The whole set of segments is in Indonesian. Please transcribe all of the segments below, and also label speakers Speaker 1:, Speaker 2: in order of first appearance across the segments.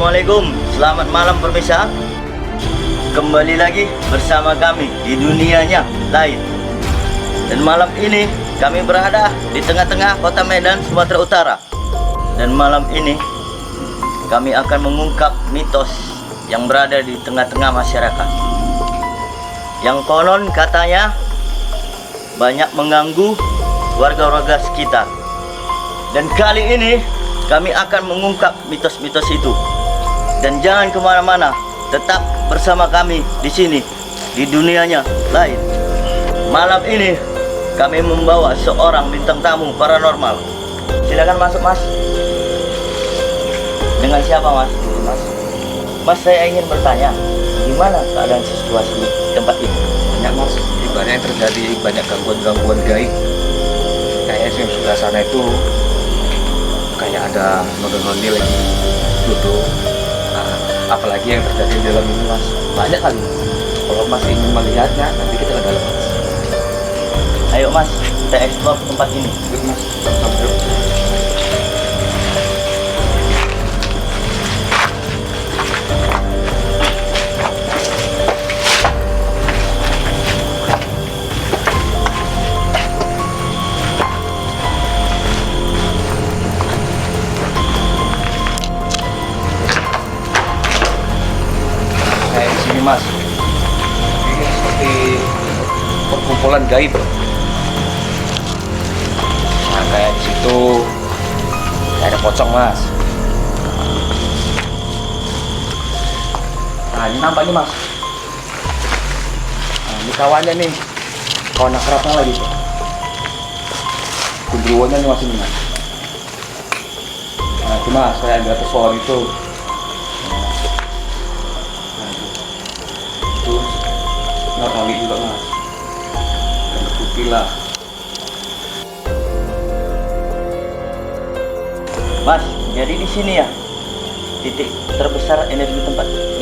Speaker 1: Assalamualaikum, selamat malam pemirsa. Kembali lagi bersama kami di dunianya lain. Dan malam ini kami berada di tengah-tengah kota Medan, Sumatera Utara. Dan malam ini kami akan mengungkap mitos yang berada di tengah-tengah masyarakat, yang konon katanya banyak mengganggu warga-warga sekitar. Dan kali ini kami akan mengungkap mitos-mitos itu. Dan jangan kemana-mana, tetap bersama kami di sini, di dunianya lain. Malam ini kami membawa seorang bintang tamu paranormal. Silakan masuk, Mas. Dengan siapa, Mas? Mas, saya ingin bertanya, gimana keadaan situasi di tempat ini?
Speaker 2: Banyak, Mas, ibaratnya yang terjadi banyak gangguan-gangguan gaib. Kayaknya yang sebelah sana itu kayak ada noni-noni lagi duduk. Nah, apalagi yang terjadi di dalam ini, Mas, banyak kali. Kalau Mas ingin melihatnya, nanti kita ke dalam, Mas.
Speaker 1: Ayo, Mas, kita eksplor tempat ini.
Speaker 2: Yuk, Mas, sampai yuk. Mas, ini seperti perkumpulan gaib. Nah, kayak di situ kayak ada pocong, Mas. Nah, ini nampaknya, Mas. Nah, ini kawannya nih, kawan akrabnya lagi tuh. Kundruwonya nih, Mas, ini, Mas. Nah, itu, Mas, kayak di atas pohon itu. Nggak kali juga, Mas, dan putih lah.
Speaker 1: Mas, jadi di sini ya titik terbesar energi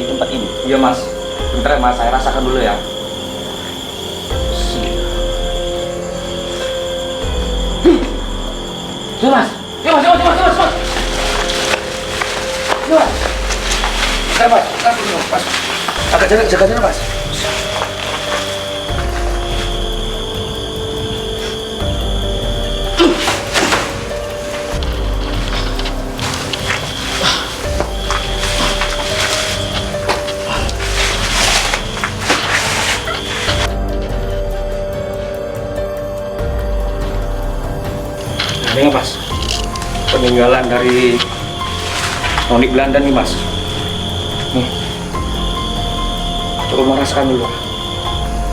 Speaker 1: di tempat ini.
Speaker 2: Iya, Mas, bentar ya, Mas, saya rasakan dulu ya. Yuk, Mas, yuk, Mas, yuk, Mas, Mas, Mas. Yuk, Mas. Bentar, Mas, bentar dulu, Mas. Agak jaga, Mas. Ini, Mas, peninggalan dari noni Belanda nih, Mas. Nih, coba merasakan dulu.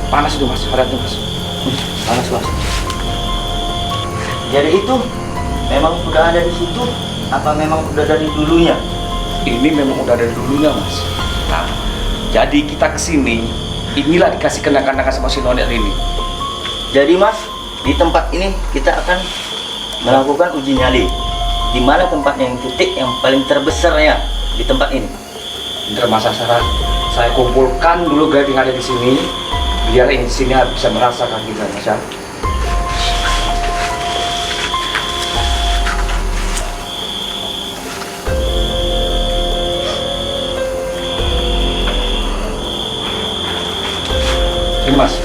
Speaker 2: Panas itu, Mas, padatnya, Mas. Panas, Mas.
Speaker 1: Jadi itu memang sudah ada di situ, apa memang sudah dari dulunya?
Speaker 2: Ini memang udah dari dulunya, Mas. Nah, jadi kita kesini, inilah dikasih kenang-kenangan sama si noni ini.
Speaker 1: Jadi, Mas, di tempat ini kita akan melakukan uji nyali. Di mana tempatnya, yang titik yang paling terbesarnya di tempat ini?
Speaker 2: Bentar, Mas, saya kumpulkan dulu gaib yang ada di sini, biar yang di sini bisa merasakan kita, Mas, ya. Ini, Mas.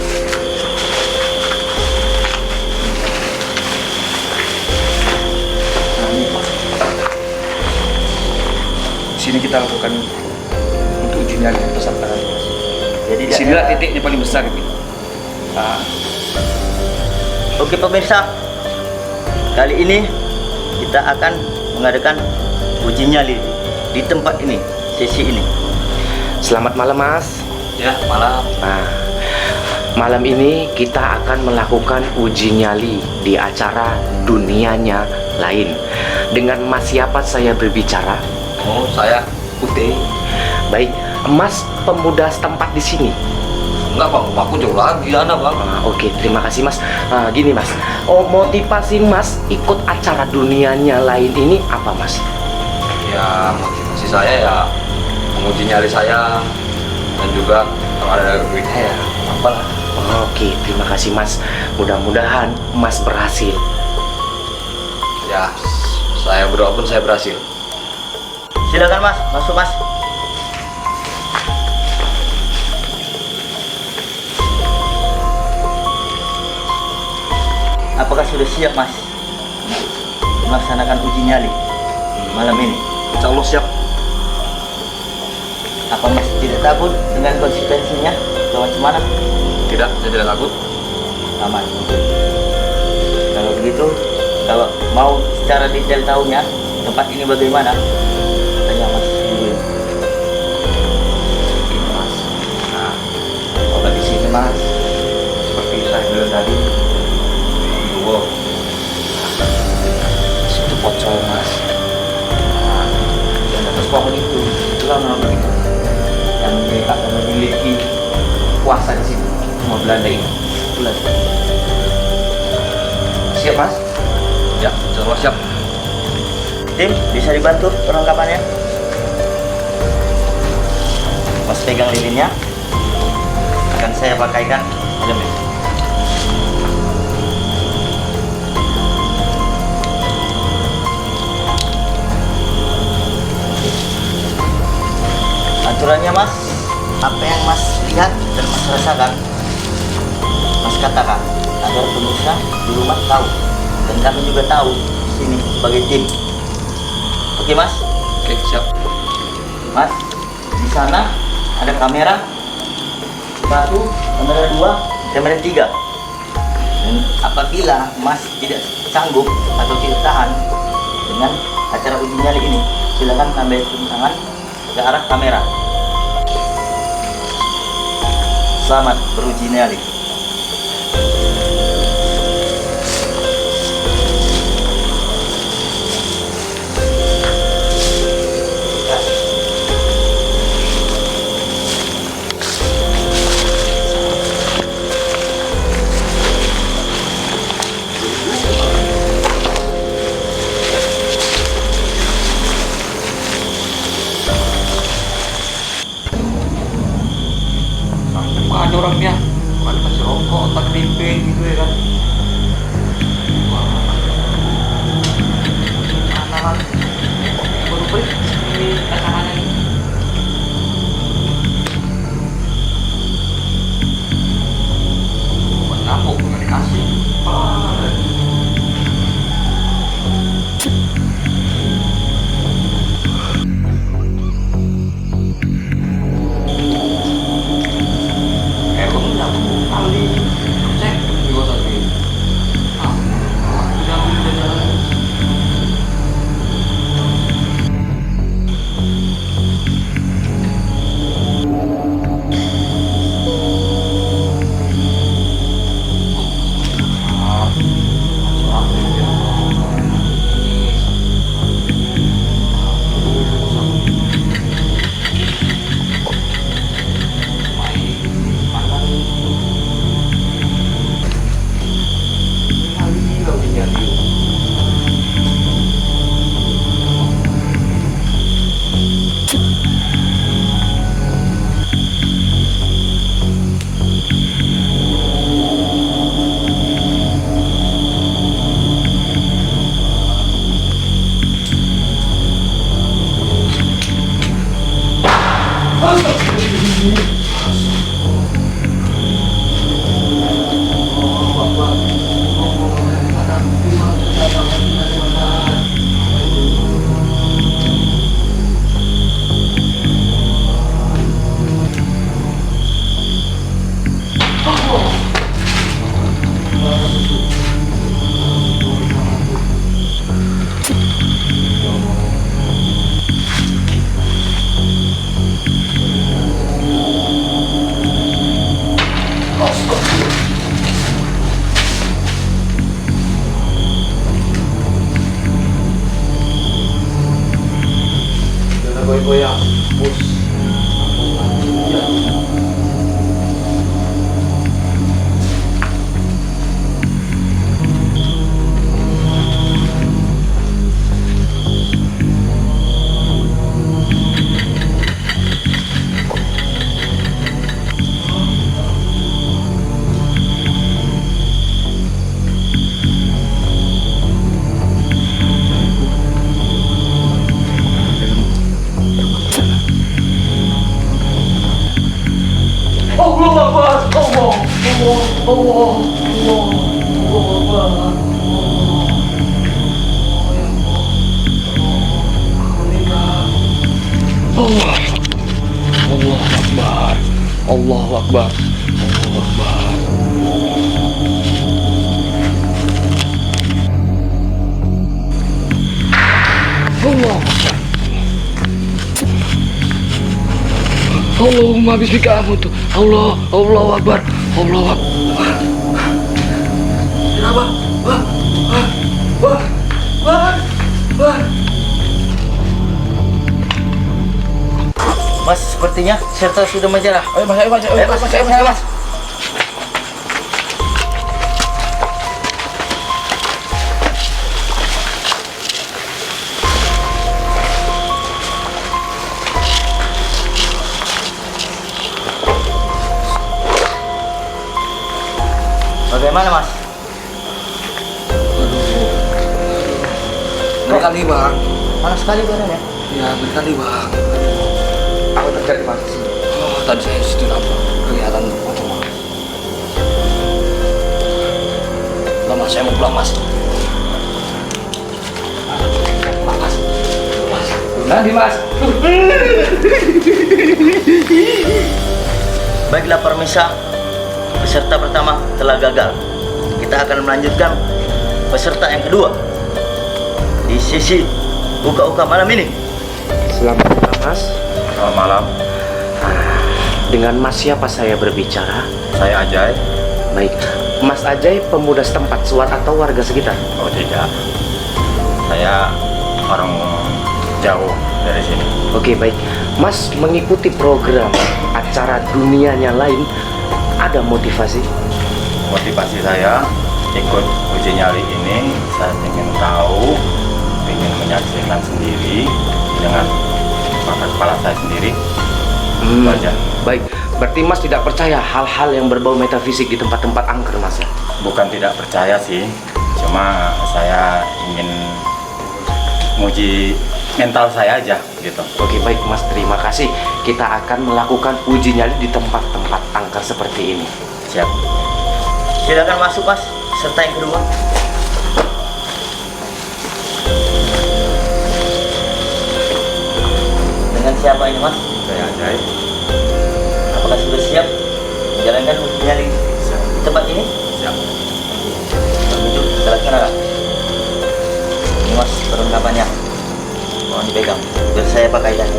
Speaker 2: Di sini kita lakukan untuk uji nyali peserta.
Speaker 1: Jadi
Speaker 2: Di sinilah titiknya paling besar ini. Nah,
Speaker 1: oke pemirsa, kali ini kita akan mengadakan uji nyali di tempat ini, sesi ini.
Speaker 3: Selamat malam, Mas.
Speaker 2: ya, malam.
Speaker 3: Nah, malam ini kita akan melakukan uji nyali di acara dunianya lain. Dengan Mas siapa saya berbicara?
Speaker 2: Oh, saya Putih.
Speaker 3: Baik, Mas pemuda setempat di sini.
Speaker 2: Enggak, Bang, aku jauh lagi, Ana, Bang.
Speaker 3: Oke, terima kasih, Mas. Gini, Mas. Motivasi Mas ikut acara dunianya lain ini apa, Mas?
Speaker 2: Ya, motivasi saya ya menguji nyali saya, dan juga kalau ada duitnya ya apalah.
Speaker 3: Oke, terima kasih, Mas. Mudah-mudahan Mas berhasil.
Speaker 2: Ya, saya berdoa pun saya berhasil.
Speaker 1: Silakan Mas, masuk Mas. Apakah sudah siap Mas melaksanakan uji nyali malam ini?
Speaker 2: Insya Allah siap.
Speaker 1: Apa Mas tidak takut dengan konsekuensinya atau macam mana?
Speaker 2: Tidak, saya tidak takut.
Speaker 1: Aman. Kalau begitu, kalau mau secara detail tahunya tempat ini bagaimana, tanya Mas dulu.
Speaker 2: Ini Mas. Nah, kalau di sini Mas, seperti saya bilang tadi, dua situ pocong Mas. Nah, dan atas pohon itu, itulah nama itu yang akan memiliki kuasa di sini, semua Belanda ini. Itulah. Siap Mas? Ya, insya Allah siap.
Speaker 1: Tim, bisa dibantu perlengkapannya? Mas pegang lilinnya. Akan saya pakaikan helmnya. Aturannya Mas, apa yang Mas lihat dan Mas rasakan, Mas katakan agar pemirsa di rumah tahu dan kami juga tahu di sini sebagai tim. Oke Mas?
Speaker 2: Oke, siap.
Speaker 1: Mas, di sana ada kamera 1, kamera 2, kamera 3. Dan apabila Mas tidak sanggup atau tidak tahan dengan acara uji nyali ini, silakan tambah tangan ke arah kamera. Selamat beruji nyali.
Speaker 2: Ada orangnya, ada kasih rokok, tak pimpin gitu ya kan. Mana lagi? Baru beli ini kacamatanya ini. Buat ngamuk, nggak dikasih. Allah Akbar. Allah. Allah. Allah. Allah. Allah Akbar. Allah. Allah Akbar. Allah Akbar. Allah Akbar. Allah Akbar. Allahumma bismika amutu. Allah. Allah Akbar. Allah Akbar. Kenapa? Wah. Wah. Wah. Wah. Wah.
Speaker 1: Mas, sepertinya serta sudah menjerah.
Speaker 2: Ayo mas, ayo mas, ayo mas, ayo mas, ayo mas.
Speaker 1: Bagaimana mas?
Speaker 2: Berkali bang.
Speaker 1: Panas sekali badannya.
Speaker 2: Ya berkali bang. Apa terjadi mas? Oh, tadi saya situ nampak kelihatan pocong mas. Lah mas, saya mau pulang mas. Pulang mas. Mas. Nanti mas.
Speaker 1: Baiklah permisa, peserta pertama telah gagal. Kita akan melanjutkan peserta yang kedua di sesi uka-uka malam ini.
Speaker 3: Selamat malam Mas.
Speaker 2: Selamat malam.
Speaker 3: Dengan Mas siapa saya berbicara?
Speaker 2: Saya Ajay.
Speaker 3: Baik, Mas Ajay pemuda setempat Suat atau warga sekitar?
Speaker 2: Oh tidak. Saya orang jauh dari sini.
Speaker 3: Oke baik, Mas mengikuti program acara dunianya lain ada motivasi?
Speaker 2: Motivasi saya ikut uji nyali ini, saya ingin tahu, ingin menyaksikan sendiri dengan mata kepala saya sendiri. Itu aja.
Speaker 3: Baik, berarti Mas tidak percaya hal-hal yang berbau metafisik di tempat-tempat angker Mas ya?
Speaker 2: Bukan tidak percaya sih, cuma saya ingin menguji mental saya aja gitu.
Speaker 3: Oke baik Mas, terima kasih. Kita akan melakukan uji nyali di tempat-tempat angker seperti ini.
Speaker 2: Siap.
Speaker 1: Silakan masuk mas, peserta yang kedua. Dengan siapa ini mas?
Speaker 2: Saya Ajay.
Speaker 1: Apakah sudah siap menjalankan uji nyali di tempat ini?
Speaker 2: Siap.
Speaker 1: Menuju kita laksanakan. Ini mas perlengkapannya, mohon dipegang biar saya pakai dan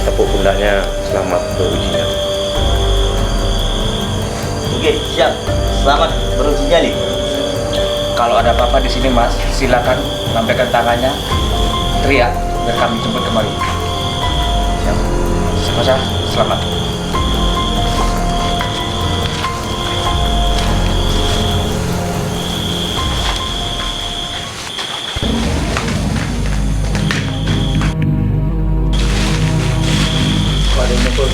Speaker 3: Tepuk pundaknya, selamat beruji nyali.
Speaker 1: Oke, siap. Selamat beruji nyali.
Speaker 2: Kalau ada apa-apa di sini mas, silakan lambaikan tangannya, teriak biar kami jemput kembali. Siap. Mas, selamat.
Speaker 1: Ada yang mukul.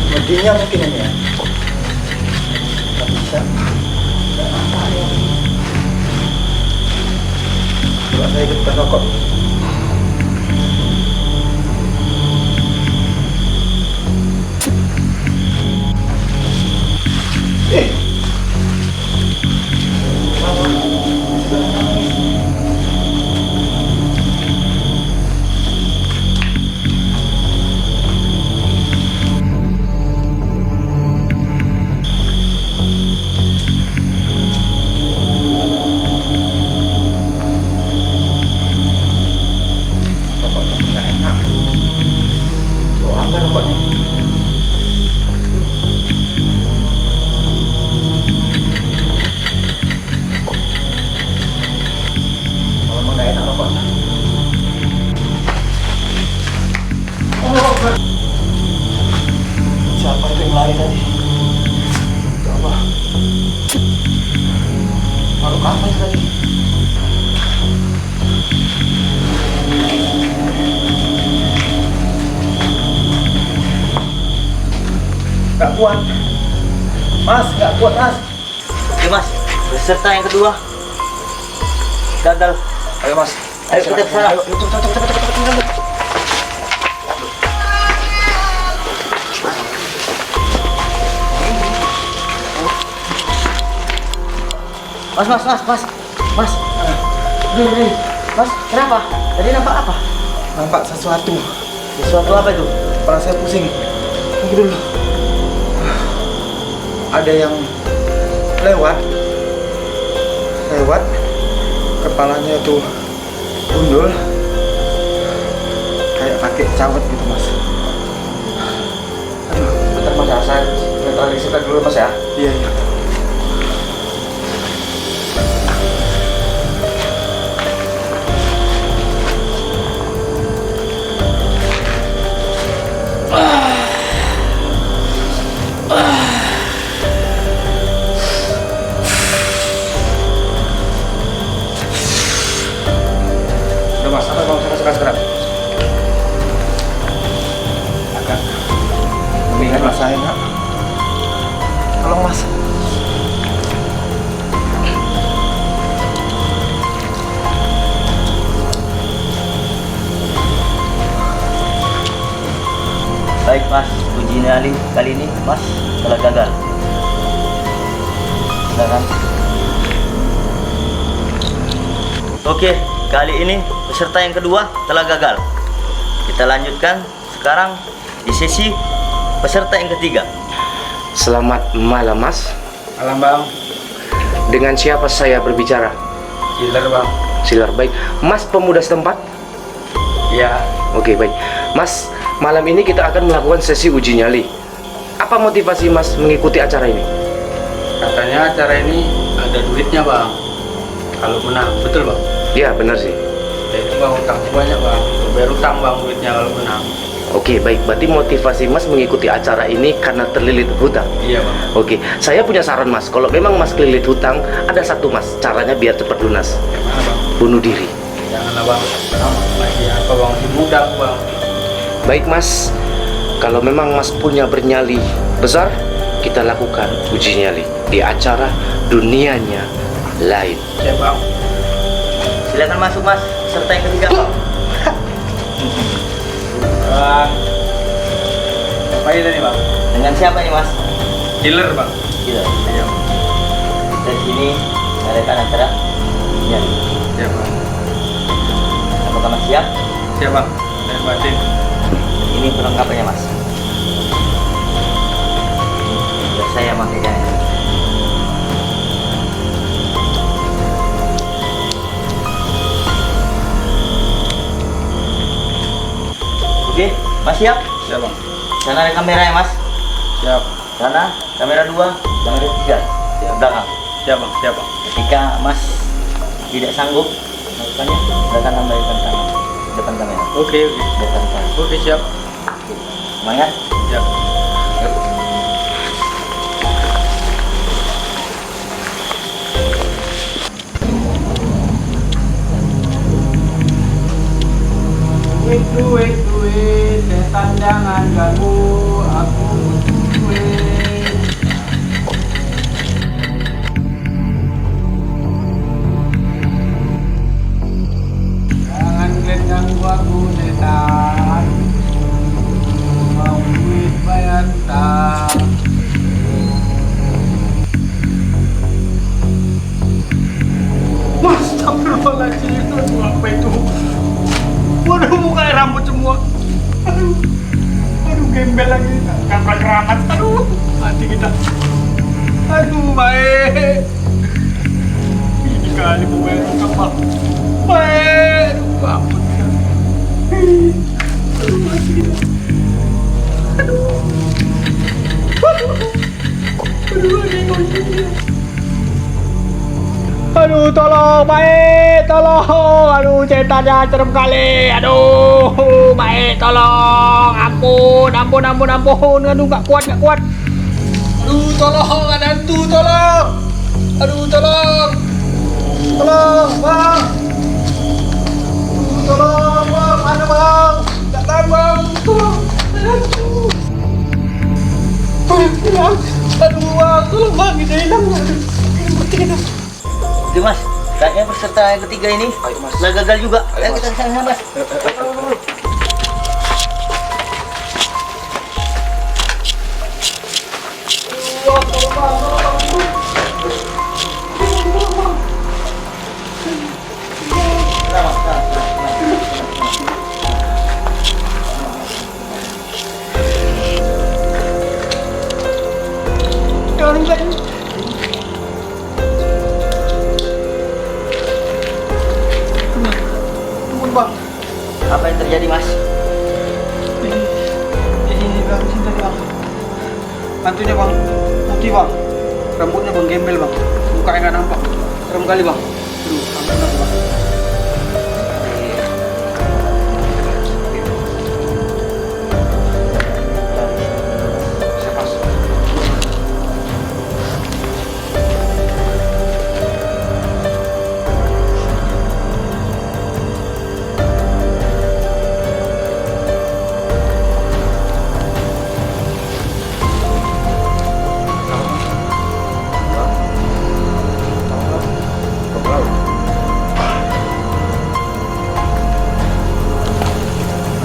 Speaker 1: Medinya mungkin ini ya. Nggak bisa. Nggak apa ya. Coba saya ikut rokok.
Speaker 2: Nggak kuat. Mas, nggak kuat mas.
Speaker 1: Oke mas, peserta yang kedua gagal.
Speaker 2: Ayo mas.
Speaker 1: Ayo kita ke sana.
Speaker 2: Ayo, cepet.
Speaker 1: Mas. Nih. Mas, kenapa? Tadi nampak apa?
Speaker 2: Nampak sesuatu.
Speaker 1: Sesuatu apa itu?
Speaker 2: Kepala saya pusing. Tunggu dulu. Ada yang lewat. Kepalanya tuh gundul. Kayak pakai cawet gitu mas. Aduh,
Speaker 3: Bentar mas ya, saya netralisirkan dulu mas ya.
Speaker 2: iya.
Speaker 3: Udah mas, apa mau sekarang?
Speaker 2: Agak
Speaker 3: Mendingan mas.
Speaker 2: saya nggak. Tolong mas.
Speaker 1: Baik mas, uji nyali kali ini mas telah gagal. Silakan. Oke, kali ini peserta yang kedua telah gagal. Kita lanjutkan sekarang di sesi peserta yang ketiga.
Speaker 3: Selamat malam mas.
Speaker 2: Alam bang.
Speaker 3: Dengan siapa saya berbicara?
Speaker 2: Killer bang.
Speaker 3: Silar, baik. Mas pemuda setempat?
Speaker 2: Iya.
Speaker 3: Oke, baik. Mas, malam ini kita akan melakukan sesi uji nyali. Apa motivasi mas mengikuti acara ini?
Speaker 4: Katanya acara ini ada duitnya bang kalau menang, betul bang?
Speaker 3: Ya, benar sih.
Speaker 4: Ya itu bang, utangnya banyak bang, bayar utang bang duitnya kalau menang.
Speaker 3: Oke, baik. Berarti motivasi mas mengikuti acara ini karena terlilit hutang.
Speaker 4: Iya bang.
Speaker 3: Oke, saya punya saran mas. Kalau memang mas kelilit hutang, ada satu mas, caranya biar cepat lunas.
Speaker 4: Yang mana bang?
Speaker 3: Bunuh diri.
Speaker 4: Janganlah bang, lagi apa bang, masih muda aku, bang.
Speaker 3: Baik mas, kalau memang mas punya bernyali besar, kita lakukan uji nyali di acara dunianya lain.
Speaker 4: Ya bang.
Speaker 1: Silakan masuk mas, peserta yang ketiga.
Speaker 4: Bang, apa ini tadi bang?
Speaker 1: Dengan siapa ini mas?
Speaker 4: Killer bang.
Speaker 1: Gila.
Speaker 4: Iya.
Speaker 1: Kita di sini mengadakan acara nyali.
Speaker 4: Ya bang.
Speaker 1: Apakah mas siap?
Speaker 4: Siap bang. Dan batin.
Speaker 1: Ini perlengkapannya mas. Biar saya makainya. Oke, mas siap?
Speaker 4: Siap bang.
Speaker 1: Sana ada kamera ya mas.
Speaker 4: Siap.
Speaker 1: Sana kamera 2, kamera 3. Di belakang.
Speaker 4: Siap bang. Siap bang.
Speaker 1: Ketika mas tidak sanggup melakukannya, silakan lambaikan tangan depan kamera.
Speaker 4: Oke.
Speaker 1: Depan kamera.
Speaker 4: Oke siap.
Speaker 1: Semangat.
Speaker 4: Siap. Duit, setan jangan ganggu aku, duit. Jangan kalian ganggu aku, setan. Mau duit bayar utang. Astagfirullahaladzim, itu apa itu? Waduh, mukanya rambut semua. Aduh, gembel lagi. Kaprak keramat. Aduh, mati kita. Aduh, baik. Ini kali mau bayar utang, Bang. Baik. Aduh, ampun. Aduh, mati kita. Aduh. Aduh, lagi ngomong. Aduh, tolong, baik, tolong. Aduh, ceritanya serem kali. Aduh, baik, tolong. Ampun. Aduh, gak kuat. Aduh, tolong, ada hantu, tolong. Aduh, tolong. Tolong, bang. Aduh, tolong, bang. Mana, bang? Gak tahu, bang. Tolong, ada hantu. Bang, tolong bang, kita hilang.
Speaker 1: Oke mas, kayaknya peserta yang ketiga ini
Speaker 2: Ayo, Mas.
Speaker 1: lah gagal juga.
Speaker 2: Ayo,
Speaker 1: Ayo
Speaker 2: Mas.
Speaker 1: kita kesana mas.
Speaker 4: Tunggu bang.
Speaker 1: Apa yang terjadi mas?
Speaker 4: Ini bang, sini tadi bang. Hantunya bang, putih bang. Rambutnya bang gembel bang. Mukanya nggak nampak. Serem kali bang. Aduh, ampun bang.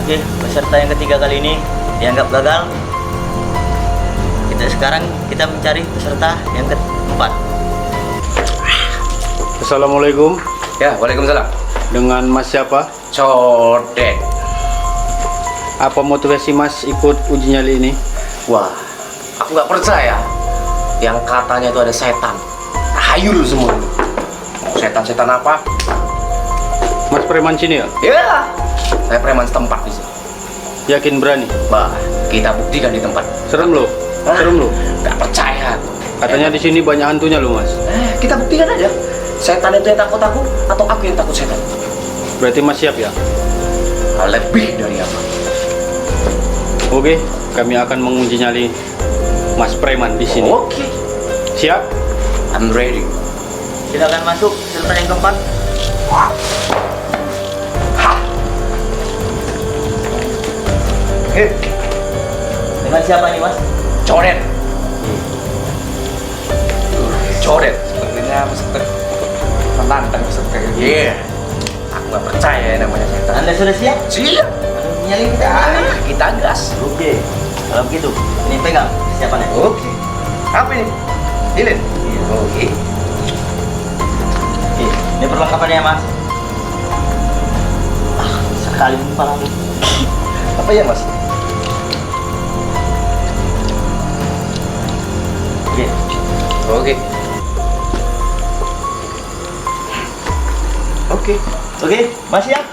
Speaker 1: Oke, peserta yang ketiga kali ini dianggap gagal. Sekarang kita mencari peserta yang keempat.
Speaker 5: Assalamualaikum.
Speaker 3: Ya, waalaikumsalam.
Speaker 5: Dengan Mas siapa?
Speaker 3: Codet.
Speaker 5: Apa motivasi Mas ikut uji nyali ini?
Speaker 3: Wah, aku nggak percaya. Yang katanya itu ada setan. Tahayul semua ini. Setan-setan apa?
Speaker 5: Mas preman sini ya?
Speaker 3: Ya, saya preman setempat di sini.
Speaker 5: Yakin berani?
Speaker 3: Bah, kita buktikan di tempat.
Speaker 5: Serem loh. Serem loh.
Speaker 3: Nggak percaya.
Speaker 5: Katanya di sini banyak hantunya loh Mas.
Speaker 3: Kita buktikan aja. Setan itu yang takut aku atau aku yang takut setan?
Speaker 5: Berarti Mas siap ya?
Speaker 3: Lebih dari apa?
Speaker 5: Oke, kami akan menguji nyali Mas preman di sini.
Speaker 3: Oke,
Speaker 5: Siap?
Speaker 3: I'm ready.
Speaker 1: Silakan masuk peserta yang keempat. Dengan siapa nih mas?
Speaker 3: Codet. Codet. Sepertinya peserta menantang peserta. Iya. Aku nggak percaya ya namanya setan.
Speaker 1: Anda sudah siap?
Speaker 3: Siap.
Speaker 1: Nyali kita.
Speaker 3: Kita gas.
Speaker 1: Oke, kalau begitu ini pegang siapanya.
Speaker 3: Oke. Apa ini? Lilin.
Speaker 1: Iya.
Speaker 3: Oke.
Speaker 1: Oke, ini perlengkapannya mas. Sekali parah.
Speaker 3: Apa ya mas?
Speaker 1: Oke,
Speaker 3: Oke. Oke.
Speaker 1: oke, mas siap?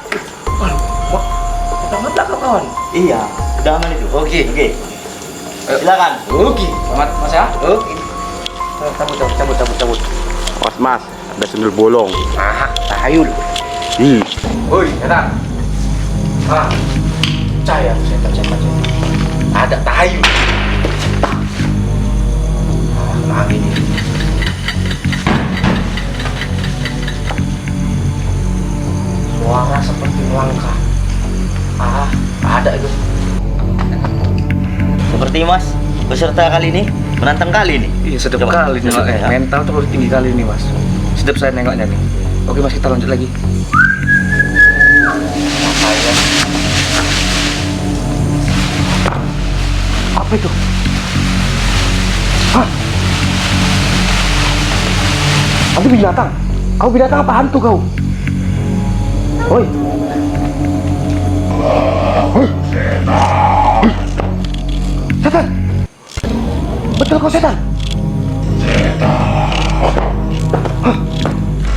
Speaker 3: Kita belakang kawan.
Speaker 1: Iya, udah aman itu.
Speaker 3: Oke.
Speaker 1: Oke, silakan.
Speaker 3: Oke. Selamat mas ya. Oke. Cabut.
Speaker 5: Mas, ada sendal bolong.
Speaker 3: Aha, tahayul. Woi, setan. Ah, percaya aku setan. Ada tahayul. Ah, angin ini. Suara seperti melangkah. Ah, ada itu.
Speaker 1: Seperti mas, peserta kali ini menantang kali ini.
Speaker 2: Iya, sedap
Speaker 1: Coba,
Speaker 2: kali nih.
Speaker 1: coba, ya.
Speaker 2: Mental tuh tinggi kali ini, Mas. Sedap saya nengoknya nih. Oke, Mas, kita lanjut lagi.
Speaker 3: Apa itu? Hah? Kamu binatang? Kau binatang apa hantu kau? Woi. Setan. Betul kau setan?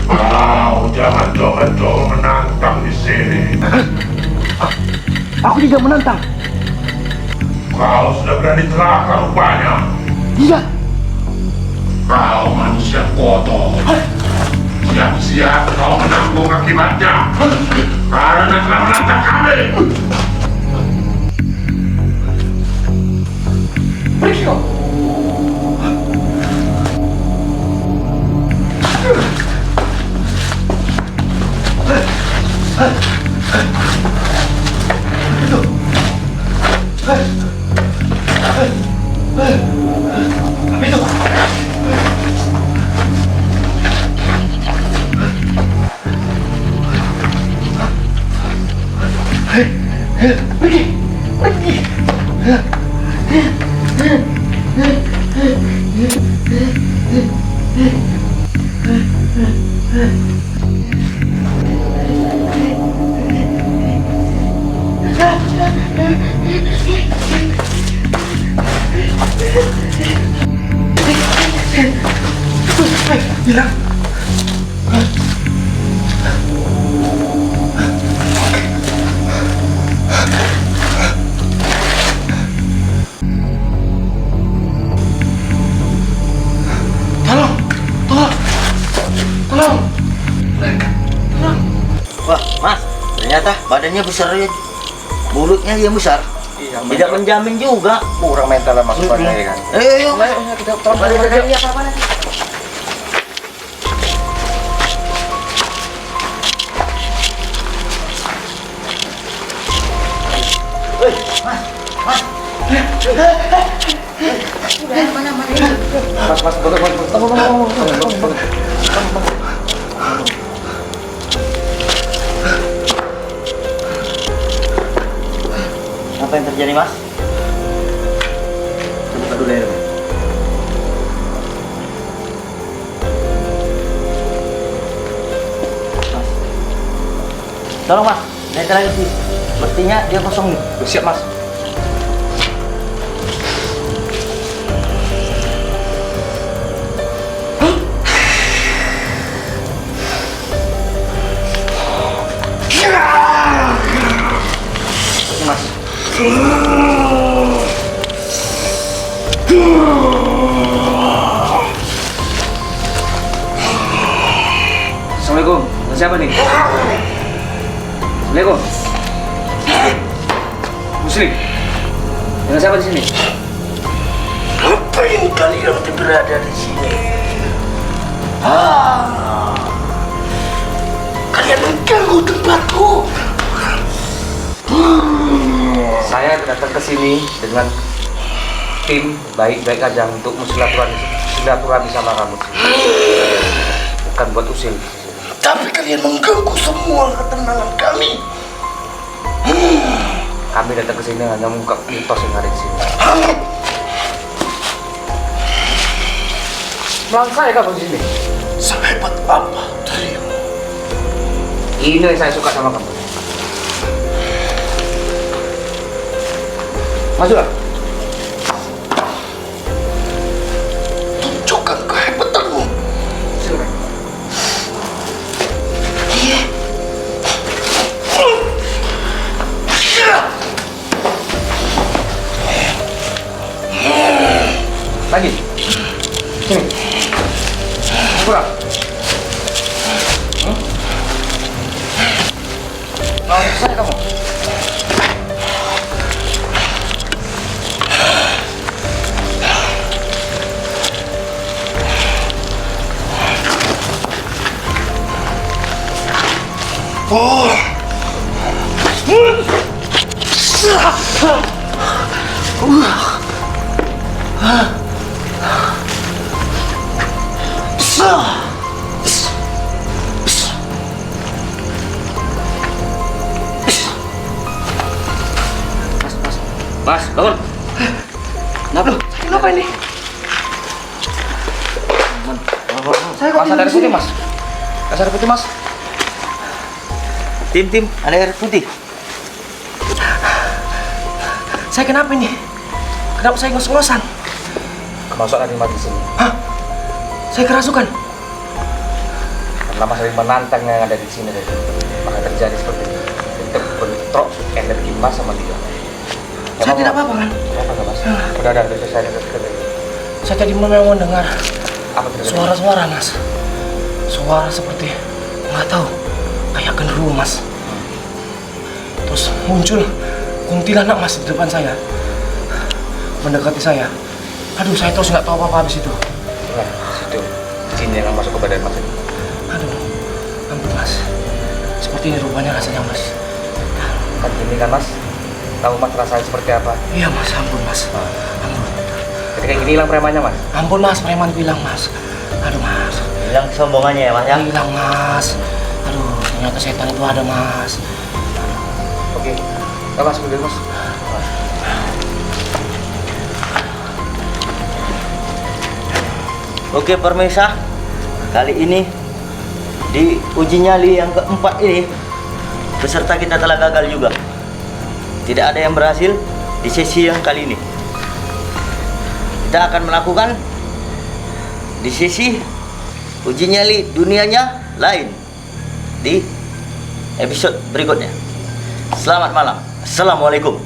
Speaker 6: Kau jangan coba-coba menantang di sini.
Speaker 3: Aku tidak menantang.
Speaker 6: Kau sudah berani celaka rupanya.
Speaker 3: Iya.
Speaker 6: Kau manusia kotor. Siap-siap kau menanggung akibatnya. Karena telah menantang kami.
Speaker 3: Pergi kau. Apa itu?
Speaker 1: Wah, Mas, ternyata badannya besar ya. Mulutnya yang besar.
Speaker 2: Iya,
Speaker 1: Tidak menjamin juga.
Speaker 2: kurang mental lah masukannya ya kan.
Speaker 1: Ayo,
Speaker 2: Kita balik kerja. Mas, tunggu.
Speaker 1: Apa yang terjadi, Mas?
Speaker 2: Buka dulu ya.
Speaker 1: Tolong, Mas. Naik lagi sih. Sepertinya dia kosong nih.
Speaker 2: Siap, Mas. Assalamualaikum. Dengan siapa nih? Assalamualaikum. Muslim. Dengan siapa di sini?
Speaker 1: Ngapain kalian berada di sini? Kalian mengganggu tempatku.
Speaker 2: Saya datang ke sini dengan tim baik-baik aja untuk silaturahmi sama kamu. Bukan buat usil.
Speaker 1: Tapi kalian mengganggu semua ketenangan kami.
Speaker 2: Kami datang ke sini hanya mengungkap mitos yang ada di sini. Melangkah saya kamu di sini.
Speaker 1: Sehebat apa dirimu?
Speaker 2: Ini yang saya suka sama kamu. Masuklah.
Speaker 1: Tunjukkan kehebatanmu.
Speaker 2: Silakan. Lagi. Sini. Kurang. Mau saya kamu. Mas, bangun.
Speaker 3: Kenapa ini?
Speaker 2: Mas ada air putih, Mas. Kasih air putih, Mas.
Speaker 1: Tim, ada air putih.
Speaker 3: Saya kenapa ini? Kenapa saya ngos-ngosan?
Speaker 2: Kemasukan ada di sini.
Speaker 3: Hah? Saya kerasukan?
Speaker 2: Karena Mas sering menantang yang ada di sini, maka terjadi seperti ini. Terbentrok energi Mas sama dia.
Speaker 3: Saya tidak apa-apa kan?
Speaker 2: Apa Mas? Udah ada saya
Speaker 3: Saya tadi memang mendengar
Speaker 2: apa terjadi?
Speaker 3: suara-suara, Mas. Suara seperti nggak tahu, kayak genderuwo, Mas. Terus muncul kuntilanak, Mas, di depan saya, mendekati saya. Aduh, saya terus nggak tahu apa-apa habis itu.
Speaker 2: Nah, situ jin yang masuk ke badan Mas ini.
Speaker 3: Aduh, ampun, Mas. Seperti ini rupanya rasanya, Mas.
Speaker 2: Kan gini kan Mas, tahu Mas rasanya seperti apa?
Speaker 3: Iya, Mas, ampun, Mas. Ampun.
Speaker 2: Ketika gini hilang premannya Mas.
Speaker 3: Ampun, Mas, preman bilang, Mas. Aduh, Mas.
Speaker 1: Hilang kesombongannya ya, Mas ya.
Speaker 3: Hilang, Mas. Aduh, ternyata setan itu ada, Mas.
Speaker 2: Oke. Ya mas, bener mas.
Speaker 1: Oke pemirsa, kali ini di uji nyali yang keempat ini peserta kita telah gagal juga. Tidak ada yang berhasil di sesi yang kali ini. Kita akan melakukan di sesi uji nyali dunianya lain di episode berikutnya. Selamat malam. Assalamualaikum.